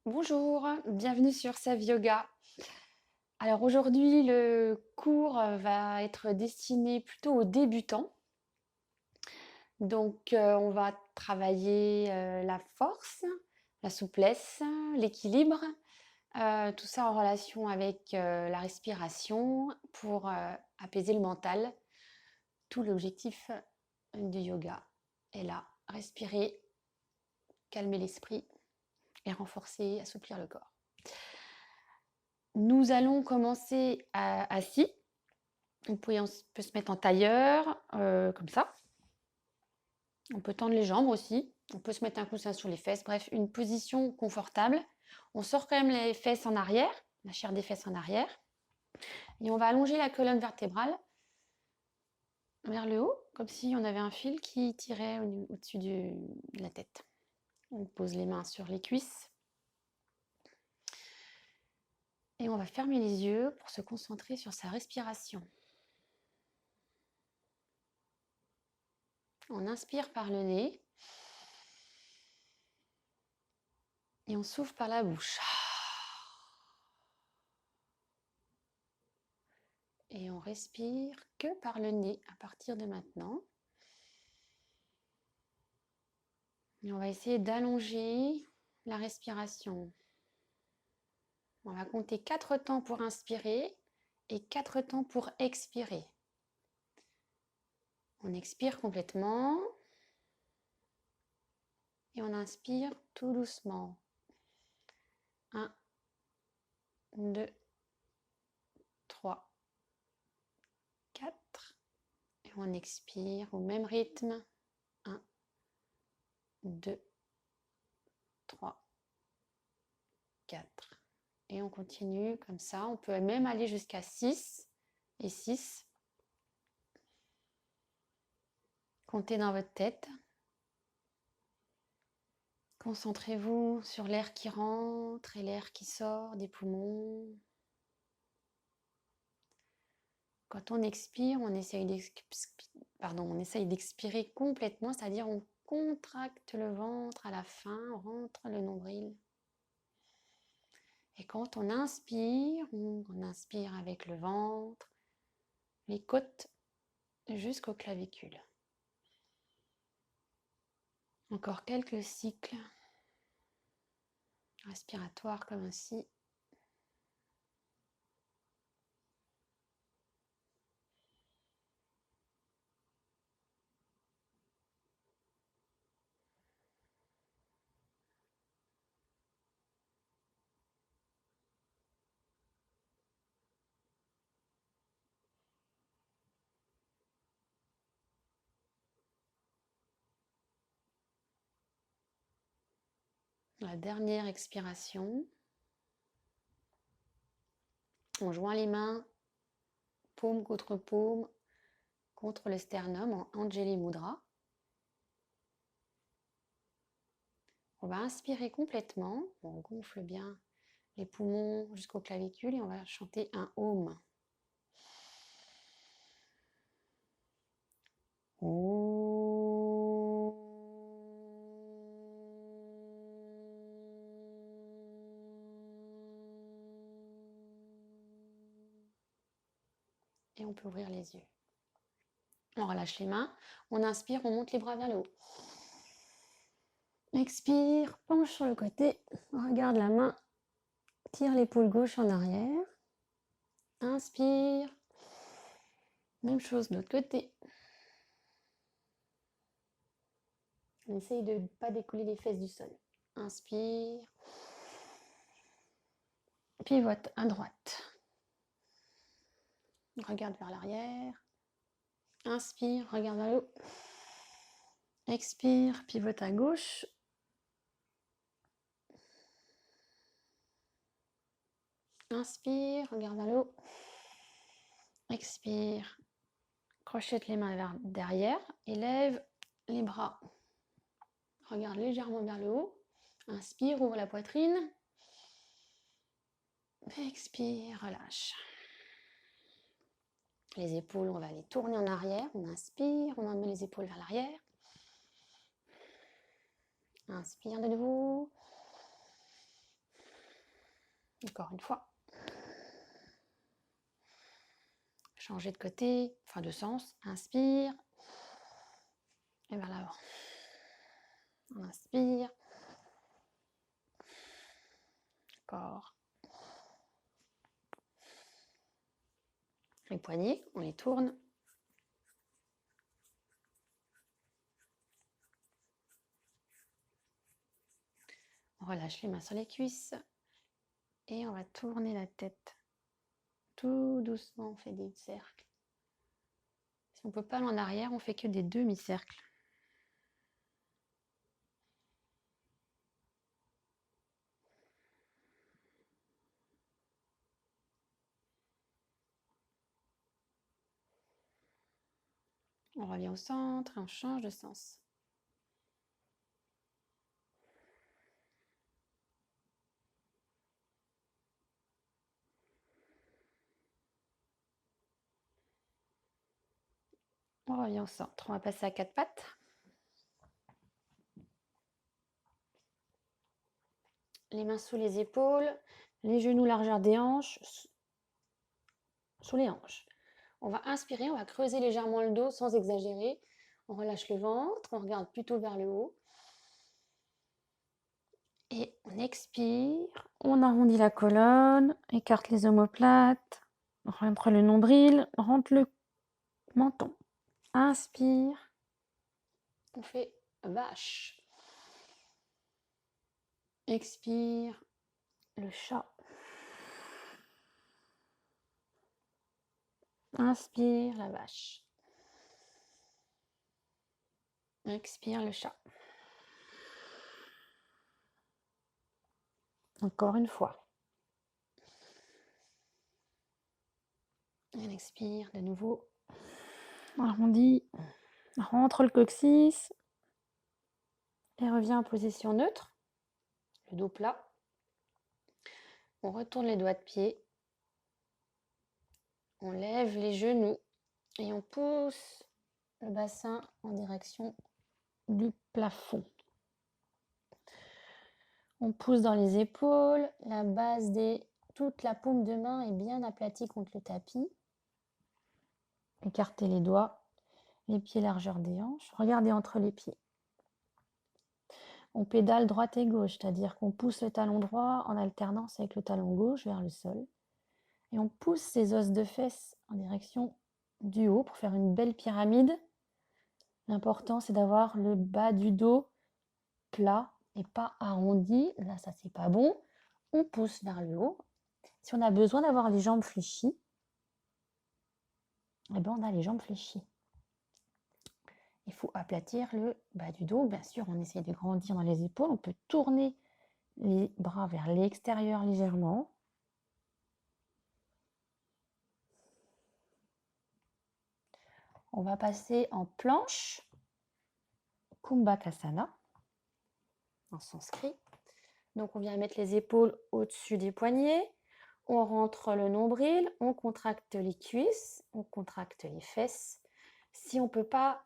Bonjour, bienvenue sur Save Yoga. Alors aujourd'hui, le cours va être destiné plutôt aux débutants. Donc on va travailler la force, la souplesse, l'équilibre, tout ça en relation avec la respiration pour apaiser le mental. Tout l'objectif du yoga est là, respirer, calmer l'esprit et renforcer, assouplir le corps. Nous allons commencer assis. On peut se mettre en tailleur, comme ça. On peut tendre les jambes aussi. On peut se mettre un coussin sur les fesses. Bref, une position confortable. On sort quand même les fesses en arrière, la chair des fesses en arrière. Et on va allonger la colonne vertébrale vers le haut, comme si on avait un fil qui tirait au-dessus de la tête. On pose les mains sur les cuisses. Et on va fermer les yeux pour se concentrer sur sa respiration. On inspire par le nez et on souffle par la bouche. Et on respire que par le nez à partir de maintenant. Et on va essayer d'allonger la respiration. On va compter 4 temps pour inspirer et 4 temps pour expirer. On expire complètement et on inspire tout doucement. 1, 2, 3, 4. Et on expire au même rythme. 1, 2, 3, 4. Et on continue comme ça. On peut même aller jusqu'à 6 et 6. Comptez dans votre tête. Concentrez-vous sur l'air qui rentre et l'air qui sort des poumons. Quand on expire, on essaye d'expirer complètement, c'est-à-dire on contracte le ventre à la fin, on rentre le nombril. Et quand on inspire avec le ventre, les côtes jusqu'aux clavicules. Encore quelques cycles respiratoires comme ainsi. La dernière expiration. On joint les mains, paume contre paume, contre le sternum en Anjali Mudra. On va inspirer complètement, on gonfle bien les poumons jusqu'aux clavicules et on va chanter un Om. Om. Et on peut ouvrir les yeux. On relâche les mains, on inspire, on monte les bras vers le haut. Expire, penche sur le côté, regarde la main, tire l'épaule gauche en arrière. Inspire, même chose de l'autre côté. On essaye de ne pas décoller les fesses du sol. Inspire, pivote à droite. Regarde vers l'arrière. Inspire, regarde vers le haut. Expire, pivote à gauche. Inspire, regarde vers le haut. Expire, crochette les mains vers derrière et lève les bras. Regarde légèrement vers le haut. Inspire, ouvre la poitrine. Expire, relâche. Les épaules, on va les tourner en arrière. On inspire, on emmène les épaules vers l'arrière. Inspire de nouveau. Encore une fois. Changer de côté, enfin de sens. Inspire. Et vers l'avant. On inspire. Encore. Les poignets, on les tourne. On relâche les mains sur les cuisses. Et on va tourner la tête. Tout doucement, on fait des cercles. Si on ne peut pas aller en arrière, on fait que des demi-cercles. On revient au centre et on change de sens. On revient au centre. On va passer à 4 pattes. Les mains sous les épaules, les genoux largeur des hanches, sous les hanches. On va inspirer, on va creuser légèrement le dos sans exagérer. On relâche le ventre, on regarde plutôt vers le haut. Et on expire, on arrondit la colonne, écarte les omoplates, rentre le nombril, rentre le menton. Inspire, on fait vache. Expire, le chat. Inspire, la vache. Expire, le chat. Encore une fois. On expire de nouveau. On arrondit, rentre le coccyx et revient en position neutre, le dos plat. On retourne les doigts de pied. On lève les genoux et on pousse le bassin en direction du plafond. On pousse dans les épaules, la base toute la paume de main est bien aplatie contre le tapis. Écartez les doigts, les pieds largeur des hanches. Regardez entre les pieds. On pédale droite et gauche, c'est-à-dire qu'on pousse le talon droit en alternance avec le talon gauche vers le sol. Et on pousse ses os de fesses en direction du haut pour faire une belle pyramide. L'important, c'est d'avoir le bas du dos plat et pas arrondi. Là, ça, c'est pas bon. On pousse vers le haut. Si on a besoin d'avoir les jambes fléchies, eh ben, on a les jambes fléchies. Il faut aplatir le bas du dos. Bien sûr, on essaie de grandir dans les épaules. On peut tourner les bras vers l'extérieur légèrement. On va passer en planche, Kumbhakasana, en sanskrit. Donc, on vient mettre les épaules au-dessus des poignets. On rentre le nombril, on contracte les cuisses, on contracte les fesses. Si on ne peut pas,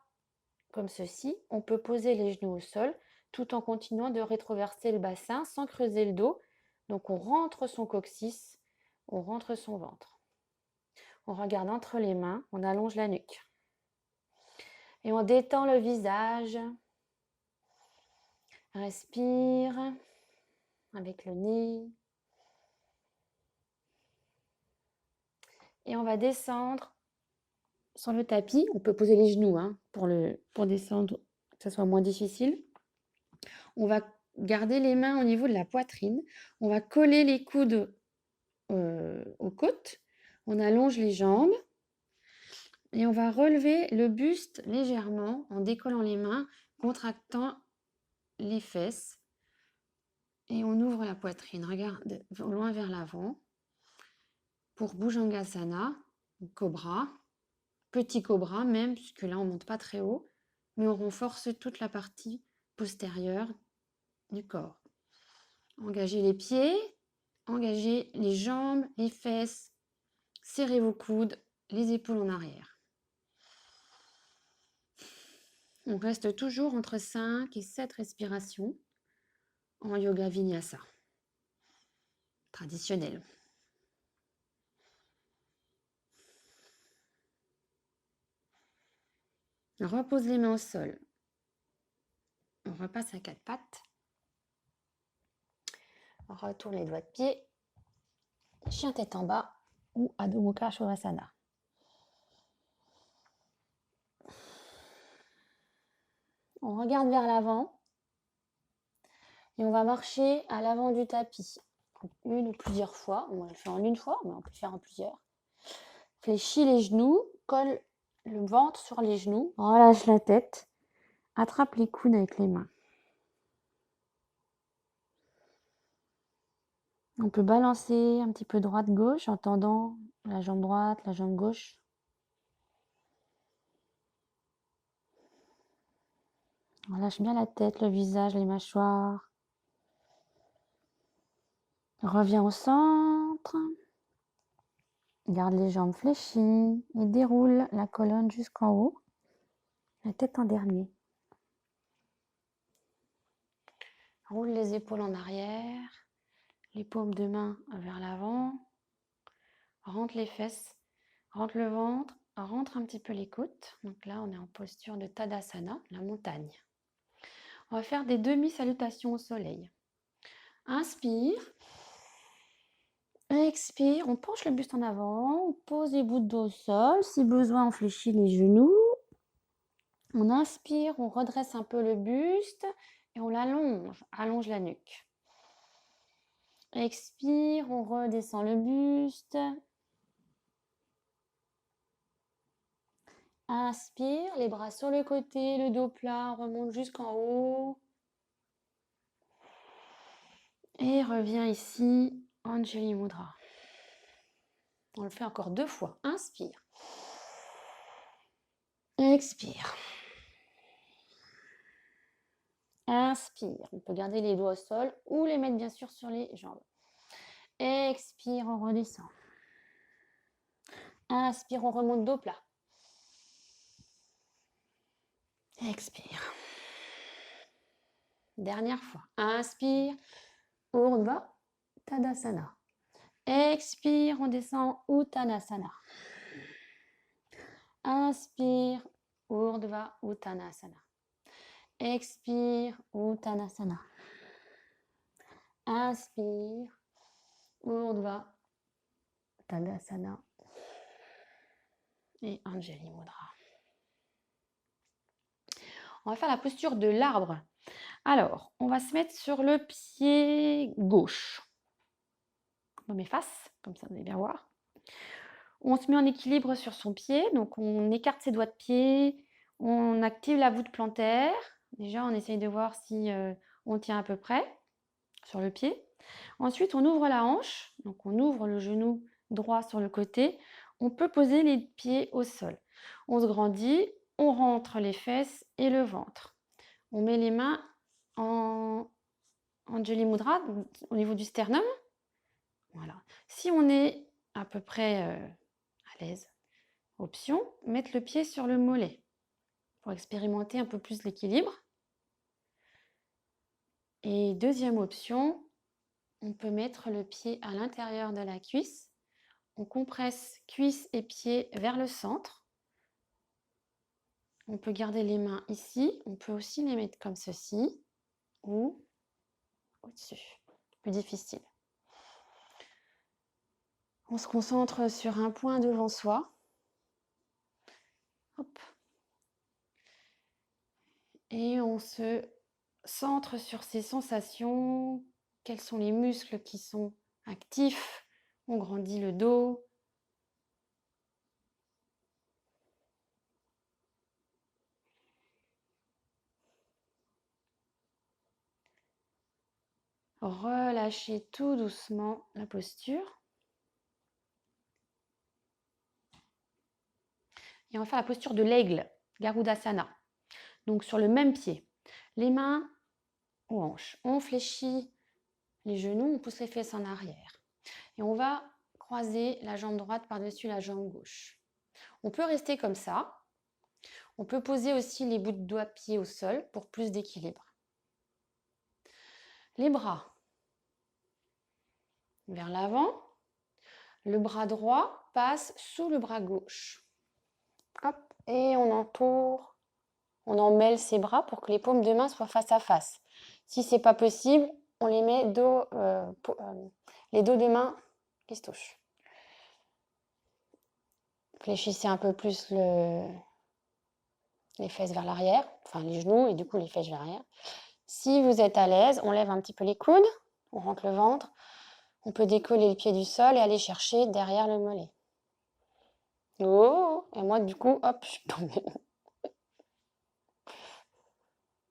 comme ceci, on peut poser les genoux au sol tout en continuant de rétroverser le bassin sans creuser le dos. Donc, on rentre son coccyx, on rentre son ventre. On regarde entre les mains, on allonge la nuque. Et on détend le visage. Respire avec le nez. Et on va descendre sur le tapis. On peut poser les genoux pour descendre, que ce soit moins difficile. On va garder les mains au niveau de la poitrine. On va coller les coudes aux côtes. On allonge les jambes. Et on va relever le buste légèrement en décollant les mains, contractant les fesses. Et on ouvre la poitrine. Regarde loin vers l'avant. Pour Bhujangasana, cobra, petit cobra même, puisque là on ne monte pas très haut, mais on renforce toute la partie postérieure du corps. Engagez les pieds, engagez les jambes, les fesses, serrez vos coudes, les épaules en arrière. On reste toujours entre 5 et 7 respirations en yoga vinyasa. traditionnelle. On repose les mains au sol. On repasse à quatre pattes. On retourne les doigts de pied. Chien tête en bas ou Adho Mukha Svanasana. On regarde vers l'avant et on va marcher à l'avant du tapis. Une ou plusieurs fois. Moi, je le fais en une fois, mais on peut le faire en plusieurs. Fléchis les genoux, colle le ventre sur les genoux, relâche la tête, attrape les coudes avec les mains. On peut balancer un petit peu droite-gauche en tendant la jambe droite, la jambe gauche. Relâche bien la tête, le visage, les mâchoires. Reviens au centre. Garde les jambes fléchies et déroule la colonne jusqu'en haut. La tête en dernier. Roule les épaules en arrière. Les paumes de main vers l'avant. Rentre les fesses. Rentre le ventre. Rentre un petit peu les côtes. Donc là, on est en posture de Tadasana, la montagne. On va faire des demi-salutations au soleil. Inspire. Expire. On penche le buste en avant. On pose les bouts de dos au sol. Si besoin, on fléchit les genoux. On inspire. On redresse un peu le buste et on l'allonge. Allonge la nuque. Expire. On redescend le buste. Inspire. Les bras sur le côté. Le dos plat. On remonte jusqu'en haut. Et reviens ici, Anjali Mudra. On le fait encore 2 fois. Inspire. Expire. Inspire. On peut garder les doigts au sol ou les mettre bien sûr sur les jambes. Expire, on redescend. Inspire, on remonte dos plat. Expire. Dernière fois. Inspire. Urdhva Tadasana. Expire, on descend Uttanasana. Inspire. Urdhva Uttanasana. Expire, Uttanasana. Inspire, Urdhva Tadasana. Et Anjali Mudra. On va faire la posture de l'arbre. Alors, on va se mettre sur le pied gauche. On met face, comme ça vous allez bien voir. On se met en équilibre sur son pied, donc on écarte ses doigts de pied, on active la voûte plantaire. Déjà, on essaye de voir si on tient à peu près sur le pied. Ensuite, on ouvre la hanche, donc on ouvre le genou droit sur le côté. On peut poser les pieds au sol. On se grandit, on rentre les fesses et le ventre. On met les mains en Anjali Mudra, au niveau du sternum. Voilà. Si on est à peu près à l'aise, option, mettre le pied sur le mollet pour expérimenter un peu plus l'équilibre. Et deuxième option, on peut mettre le pied à l'intérieur de la cuisse. On compresse cuisse et pied vers le centre. On peut garder les mains ici. On peut aussi les mettre comme ceci ou au-dessus. Plus difficile. On se concentre sur un point devant soi. Hop. Et on se centre sur ces sensations. Quels sont les muscles qui sont actifs? On grandit le dos. Relâchez tout doucement la posture. Et on va faire la posture de l'aigle, Garudasana. Donc sur le même pied. Les mains aux hanches. On fléchit les genoux, on pousse les fesses en arrière. Et on va croiser la jambe droite par-dessus la jambe gauche. On peut rester comme ça. On peut poser aussi les bouts de doigts de pied au sol pour plus d'équilibre. Les bras vers l'avant. Le bras droit passe sous le bras gauche. Hop, et on entoure, on emmêle ses bras pour que les paumes de main soient face à face. Si c'est pas possible, on les met les dos de main qui se touchent. Fléchissez un peu plus les fesses vers l'arrière, enfin les genoux et du coup les fesses vers l'arrière. Si vous êtes à l'aise, on lève un petit peu les coudes, on rentre le ventre, on peut décoller le pied du sol et aller chercher derrière le mollet. Oh, et moi du coup, hop, je suis tombée.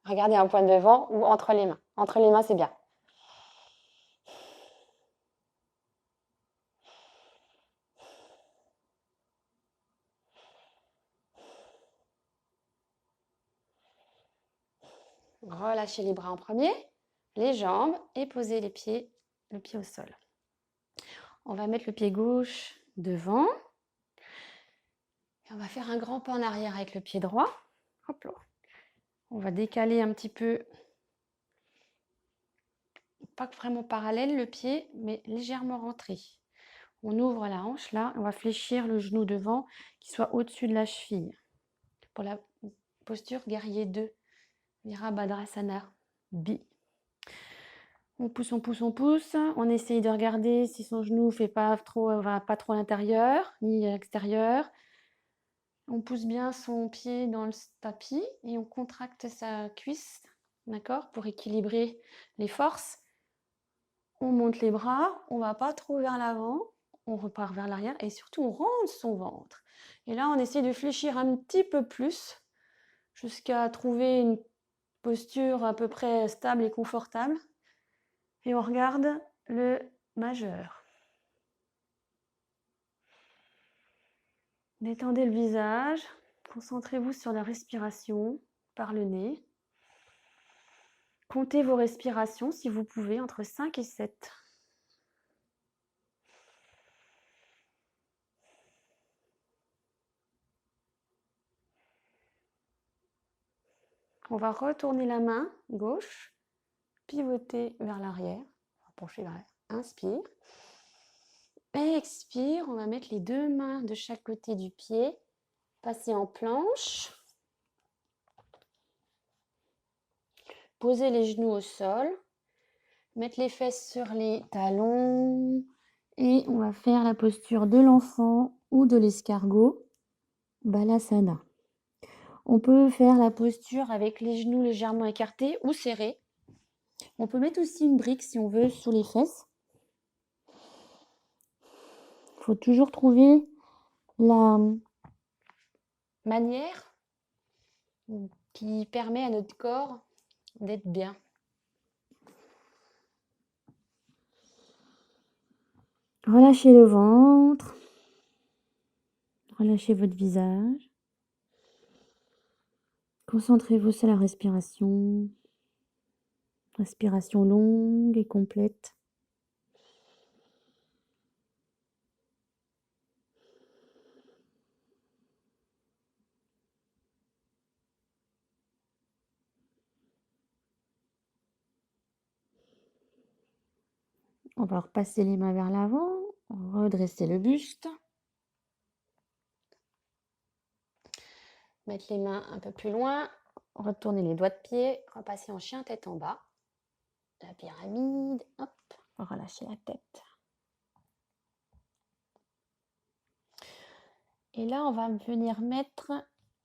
Regardez un point devant ou entre les mains. Entre les mains, c'est bien. Relâchez les bras en premier, les jambes et posez le pied au sol. On va mettre le pied gauche devant. Et on va faire un grand pas en arrière avec le pied droit. Hop là. On va décaler un petit peu, pas vraiment parallèle le pied, mais légèrement rentré. On ouvre la hanche là, on va fléchir le genou devant qui soit au-dessus de la cheville. Pour la posture guerrier 2, Virabhadrasana B. On pousse, on pousse, on pousse. On essaye de regarder si son genou va pas trop à l'intérieur ni à l'extérieur. On pousse bien son pied dans le tapis et on contracte sa cuisse, d'accord, pour équilibrer les forces. On monte les bras, on va pas trop vers l'avant, on repart vers l'arrière et surtout on rentre son ventre. Et là, on essaie de fléchir un petit peu plus jusqu'à trouver une posture à peu près stable et confortable. Et on regarde le majeur. Détendez le visage, concentrez-vous sur la respiration par le nez. Comptez vos respirations si vous pouvez, entre 5 et 7. On va retourner la main gauche, pivoter vers l'arrière, pencher vers l'arrière. Inspire. Expire, on va mettre les deux mains de chaque côté du pied, passer en planche. Poser les genoux au sol, mettre les fesses sur les talons et on va faire la posture de l'enfant ou de l'escargot, Balasana. On peut faire la posture avec les genoux légèrement écartés ou serrés. On peut mettre aussi une brique si on veut sous les fesses. Il faut toujours trouver la manière qui permet à notre corps d'être bien. Relâchez le ventre. Relâchez votre visage. Concentrez-vous sur la respiration. Respiration longue et complète. On va repasser les mains vers l'avant, redresser le buste. Mettre les mains un peu plus loin, retourner les doigts de pied, repasser en chien tête en bas. La pyramide, hop, relâcher la tête. Et là, on va venir mettre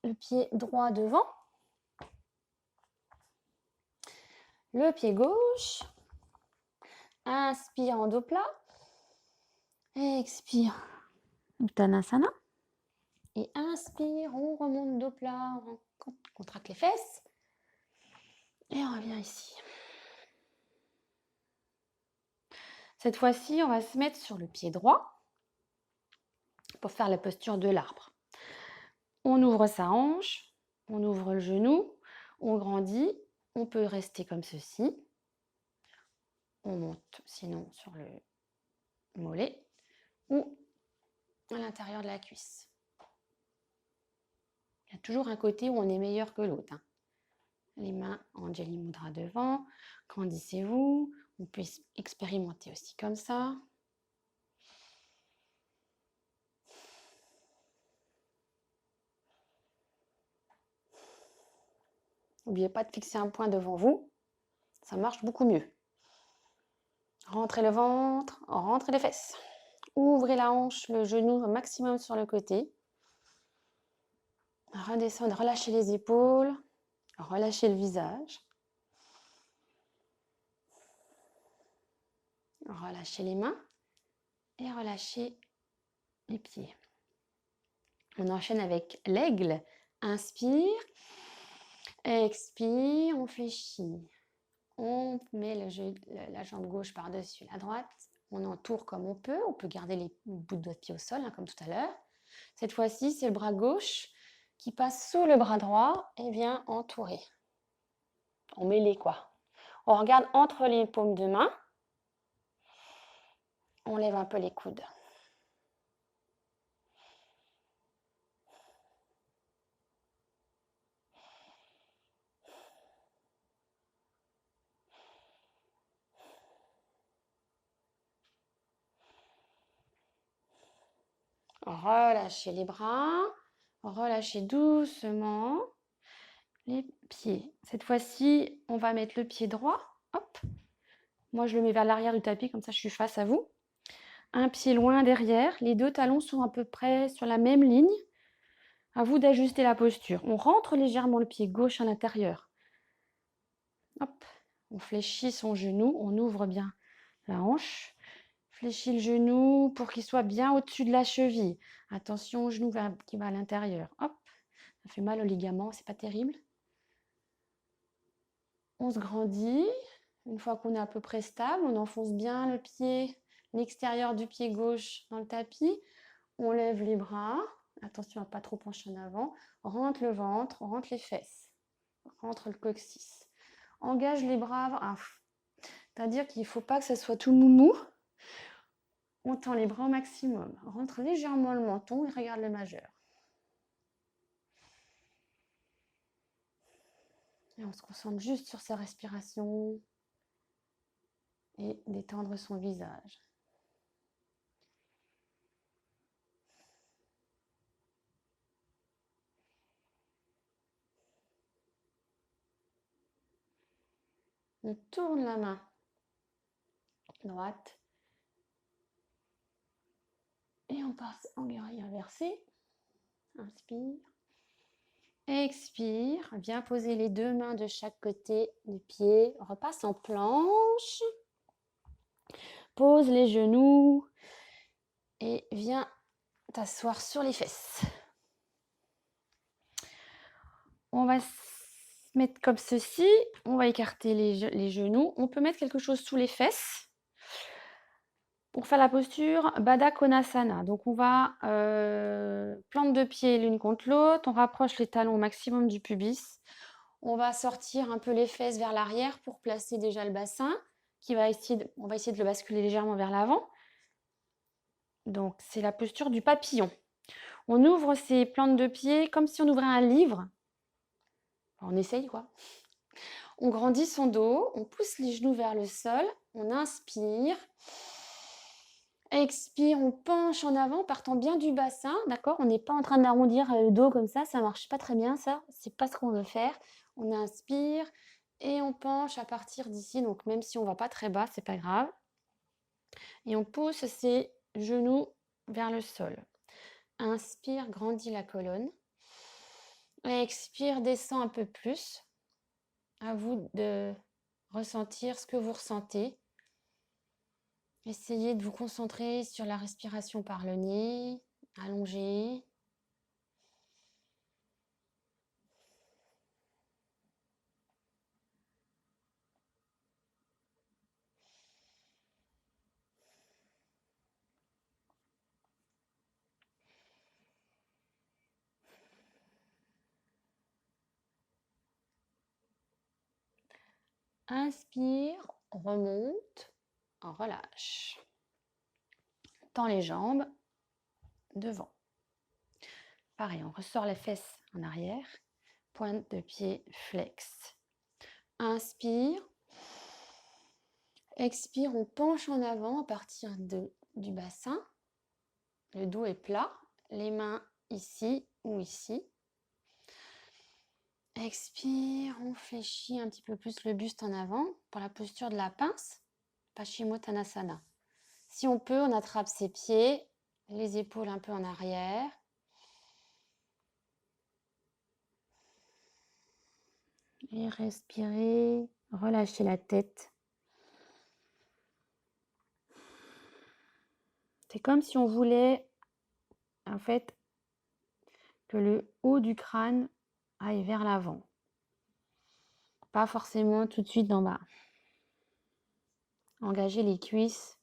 le pied droit devant. Le pied gauche. Inspire en dos plat. Expire, Uttanasana. Et inspire, on remonte dos plat, on contracte les fesses. Et on revient ici. Cette fois-ci, on va se mettre sur le pied droit pour faire la posture de l'arbre. On ouvre sa hanche, on ouvre le genou, on grandit. On peut rester comme ceci. On monte sinon sur le mollet ou à l'intérieur de la cuisse. Il y a toujours un côté où on est meilleur que l'autre. Les mains en Anjali Mudra devant. Grandissez-vous. On peut expérimenter aussi comme ça. N'oubliez pas de fixer un point devant vous. Ça marche beaucoup mieux. Rentrez le ventre, rentrez les fesses. Ouvrez la hanche, le genou au maximum sur le côté. Redescendre, relâchez les épaules, relâchez le visage. Relâchez les mains et relâchez les pieds. On enchaîne avec l'aigle. Inspire, expire, on fléchit. On met la jambe gauche par-dessus la droite. On entoure comme on peut. On peut garder les bouts de doigts de pied au sol, comme tout à l'heure. Cette fois-ci, c'est le bras gauche qui passe sous le bras droit et vient entourer. On mêlé quoi. On regarde entre les paumes de main. On lève un peu les coudes. Relâchez les bras. Relâchez doucement les pieds. Cette fois-ci, on va mettre le pied droit. Hop. Moi, je le mets vers l'arrière du tapis, comme ça, je suis face à vous. Un pied loin derrière. Les deux talons sont à peu près sur la même ligne. À vous d'ajuster la posture. On rentre légèrement le pied gauche à l'intérieur. Hop. On fléchit son genou. On ouvre bien la hanche. Fléchis le genou pour qu'il soit bien au-dessus de la cheville. Attention au genou qui va à l'intérieur. Hop. Ça fait mal au ligament, c'est pas terrible. On se grandit. Une fois qu'on est à peu près stable, on enfonce bien le pied, l'extérieur du pied gauche dans le tapis. On lève les bras. Attention à ne pas trop pencher en avant. Rentre le ventre, rentre les fesses. Rentre le coccyx. Engage les bras. C'est-à-dire qu'il ne faut pas que ça soit tout moumou. On tend les bras au maximum. Rentre légèrement le menton et regarde le majeur. Et on se concentre juste sur sa respiration et détendre son visage. On tourne la main droite et on passe en guerrier inversé. Inspire. Expire. Viens poser les deux mains de chaque côté du pied. Repasse en planche. Pose les genoux et viens t'asseoir sur les fesses. On va se mettre comme ceci. On va écarter les genoux. On peut mettre quelque chose sous les fesses. Pour faire la posture Baddha Konasana. Donc on va plante de pieds l'une contre l'autre, on rapproche les talons au maximum du pubis. On va sortir un peu les fesses vers l'arrière pour placer déjà le bassin, on va essayer de le basculer légèrement vers l'avant. Donc c'est la posture du papillon. On ouvre ses plantes de pieds comme si on ouvrait un livre. On essaye quoi. On grandit son dos, on pousse les genoux vers le sol, on inspire. Expire, on penche en avant, partant bien du bassin, d'accord? On n'est pas en train d'arrondir le dos comme ça marche pas très bien, ça. C'est pas ce qu'on veut faire. On inspire et on penche à partir d'ici. Donc même si on va pas très bas, c'est pas grave. Et on pousse ses genoux vers le sol. Inspire, grandis la colonne. Expire, descend un peu plus. À vous de ressentir ce que vous ressentez. Essayez de vous concentrer sur la respiration par le nez, allongé. Inspire, remonte, relâche. Tends les jambes devant. Pareil, on ressort les fesses en arrière. Pointe de pied flex. Inspire. Expire, on penche en avant à partir du bassin. Le dos est plat. Les mains ici ou ici. Expire, on fléchit un petit peu plus le buste en avant pour la posture de la pince, Paschimottanasana. Si on peut, on attrape ses pieds, les épaules un peu en arrière. Et respirez, relâchez la tête. C'est comme si on voulait, en fait, que le haut du crâne aille vers l'avant. Pas forcément tout de suite d'en bas. Engagez les cuisses.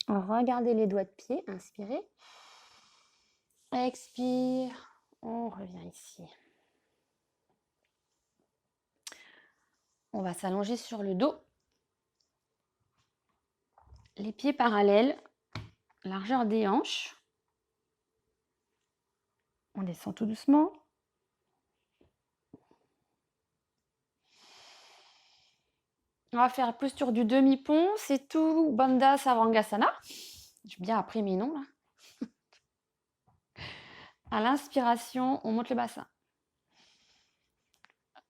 Regardez les doigts de pied, inspirez. Expire, on revient ici. On va s'allonger sur le dos. Les pieds parallèles, largeur des hanches. On descend tout doucement. On va faire posture du demi-pont, c'est tout, Bandha Savangasana. J'ai bien appris mes noms là. À l'inspiration, on monte le bassin.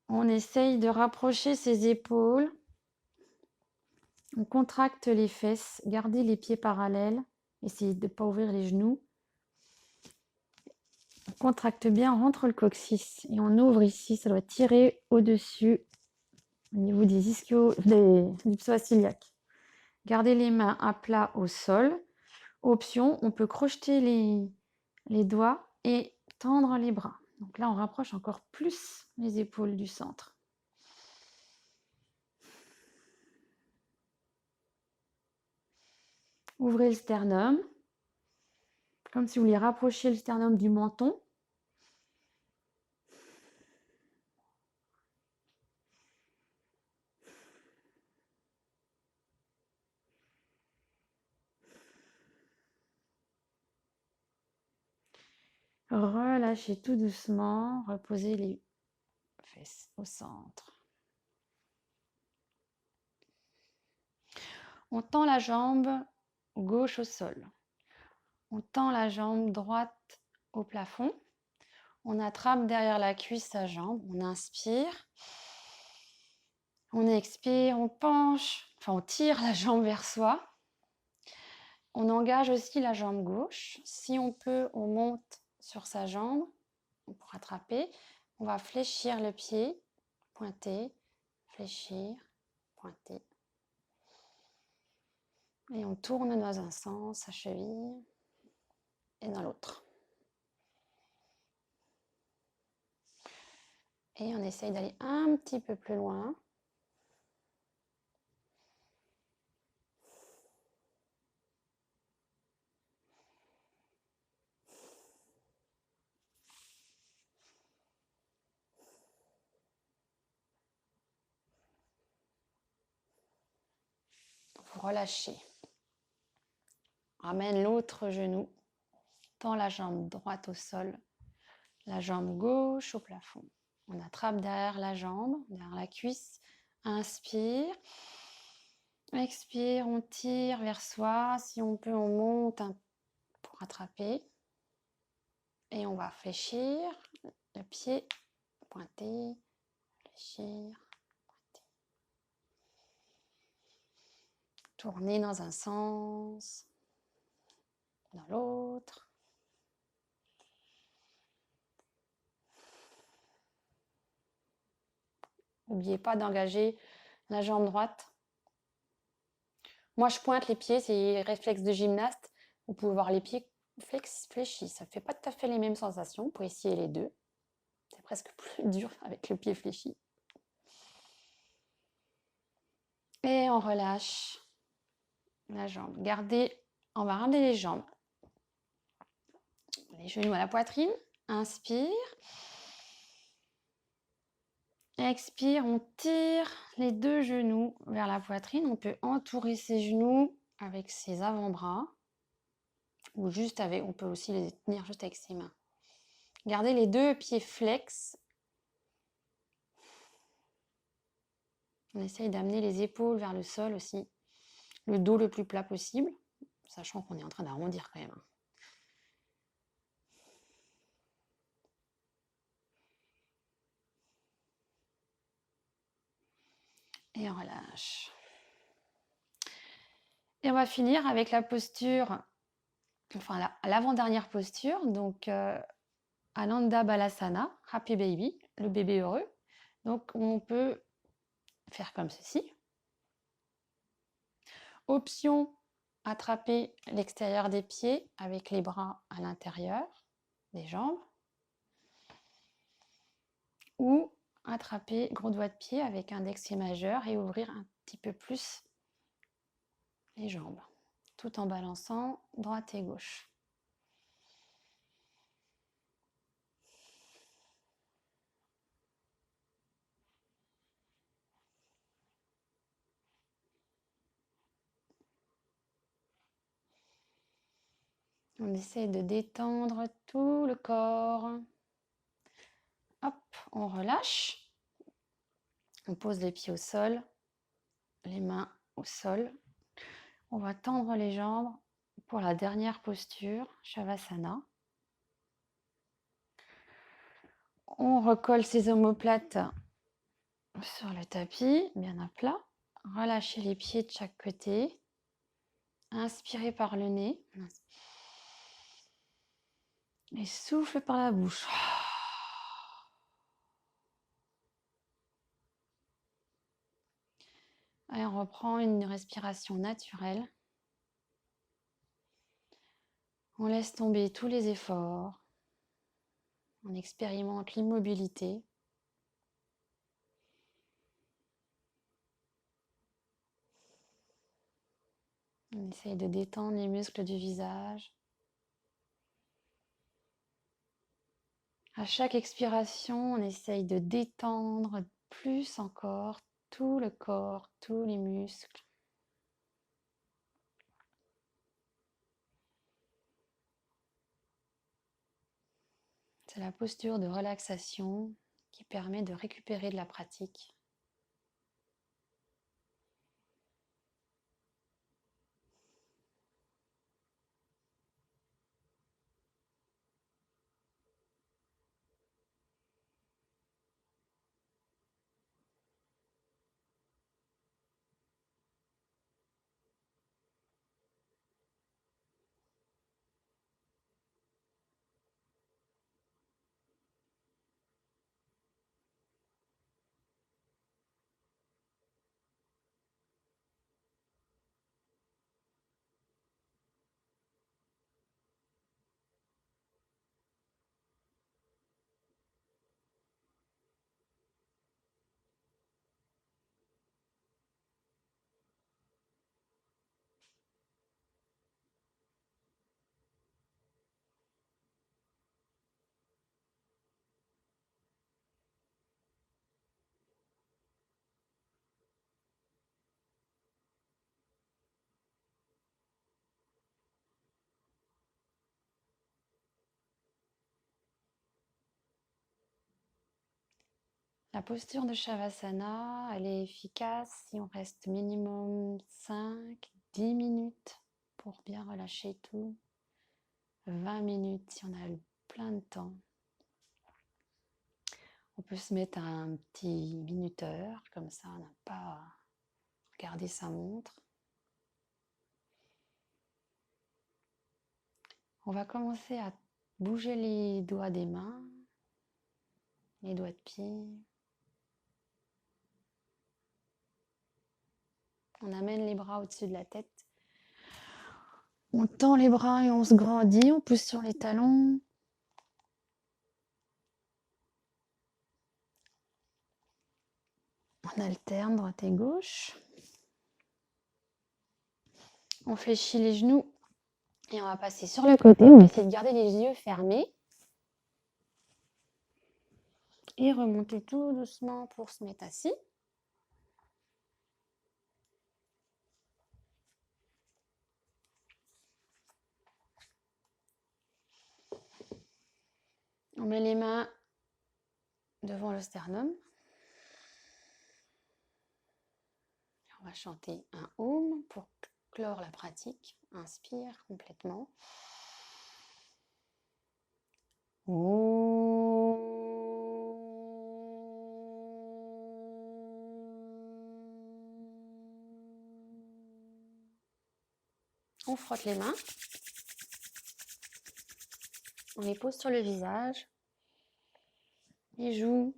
On essaye de rapprocher ses épaules. On contracte les fesses, gardez les pieds parallèles. Essayez de ne pas ouvrir les genoux. On contracte bien, on rentre le coccyx et on ouvre ici. Ça doit tirer au-dessus, au niveau des ischios, du psoas iliaque. Gardez les mains à plat au sol. Option, on peut crocheter les doigts et tendre les bras. Donc là, on rapproche encore plus les épaules du centre. Ouvrez le sternum, comme si vous vouliez rapprocher le sternum du menton. Relâchez tout doucement, reposez les fesses au centre. On tend la jambe gauche au sol. On tend la jambe droite au plafond. On attrape derrière la cuisse sa jambe. On inspire. On expire, on penche, enfin on tire la jambe vers soi. On engage aussi la jambe gauche. Si on peut, on monte sur sa jambe pour attraper. On va fléchir le pied, pointer, fléchir, pointer. Et on tourne dans un sens, sa cheville, et dans l'autre. Et on essaye d'aller un petit peu plus loin. Vous relâchez. Ramène l'autre genou. Tend la jambe droite au sol. La jambe gauche au plafond. On attrape derrière la jambe, derrière la cuisse. Inspire. Expire, on tire vers soi. Si on peut, on monte pour attraper. Et on va fléchir le pied, pointer, fléchir, pointer. Tourner dans un sens, dans l'autre. N'oubliez pas d'engager la jambe droite. Moi, je pointe les pieds, c'est réflexe de gymnaste. Vous pouvez voir les pieds fléchis. Ça ne fait pas tout à fait les mêmes sensations. Vous pouvez essayer les deux. C'est presque plus dur avec le pied fléchi. Et on relâche la jambe. On va ramener les jambes. Les genoux à la poitrine. Inspire. Expire, on tire les deux genoux vers la poitrine. On peut entourer ses genoux avec ses avant-bras. ou juste avec, on peut aussi les tenir juste avec ses mains. Gardez les deux pieds flex. On essaye d'amener les épaules vers le sol aussi, le dos le plus plat possible, sachant qu'on est en train d'arrondir quand même. Et on relâche. Et on va finir avec la posture, enfin l'avant-dernière posture, donc Ananda Balasana, Happy Baby, le bébé heureux. Donc on peut faire comme ceci. Option, attraper l'extérieur des pieds avec les bras à l'intérieur des jambes. Ou attraper gros doigt de pied avec index et majeur et ouvrir un petit peu plus les jambes, tout en balançant droite et gauche. On essaie de détendre tout le corps. Hop, on relâche. On pose les pieds au sol, les mains au sol. On va tendre les jambes pour la dernière posture, Shavasana. On recolle ses omoplates sur le tapis, bien à plat. Relâchez les pieds de chaque côté. Inspirez par le nez. Et souffle par la bouche. Et on reprend une respiration naturelle. On laisse tomber tous les efforts. On expérimente l'immobilité. On essaye de détendre les muscles du visage. À chaque expiration, on essaye de détendre plus encore tout le corps, tous les muscles. C'est la posture de relaxation qui permet de récupérer de la pratique. La posture de Shavasana, elle est efficace si on reste minimum 5-10 minutes pour bien relâcher tout. 20 minutes si on a eu plein de temps. On peut se mettre un petit minuteur, comme ça on n'a pas à regarder sa montre. On va commencer à bouger les doigts des mains, les doigts de pied. On amène les bras au-dessus de la tête. On tend les bras et on se grandit, on pousse sur les talons. On alterne droite et gauche. On fléchit les genoux et on va passer sur le côté. On va essayer de garder les yeux fermés. Et remonter tout doucement pour se mettre assis. On met les mains devant le sternum. On va chanter un Om pour clore la pratique. Inspire complètement. On frotte les mains. On les pose sur le visage, les joues,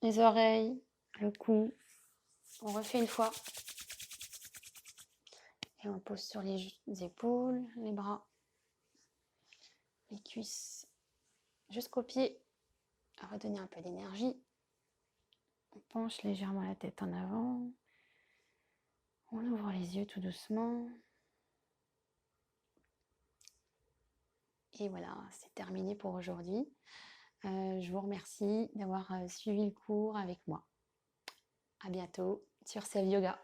les oreilles, le cou. On refait une fois. Et on pose sur les épaules, les bras, les cuisses, jusqu'aux pieds. Redonner un peu d'énergie. On penche légèrement la tête en avant. On ouvre les yeux tout doucement. Et voilà, c'est terminé pour aujourd'hui. Je vous remercie d'avoir suivi le cours avec moi. À bientôt sur Self Yoga.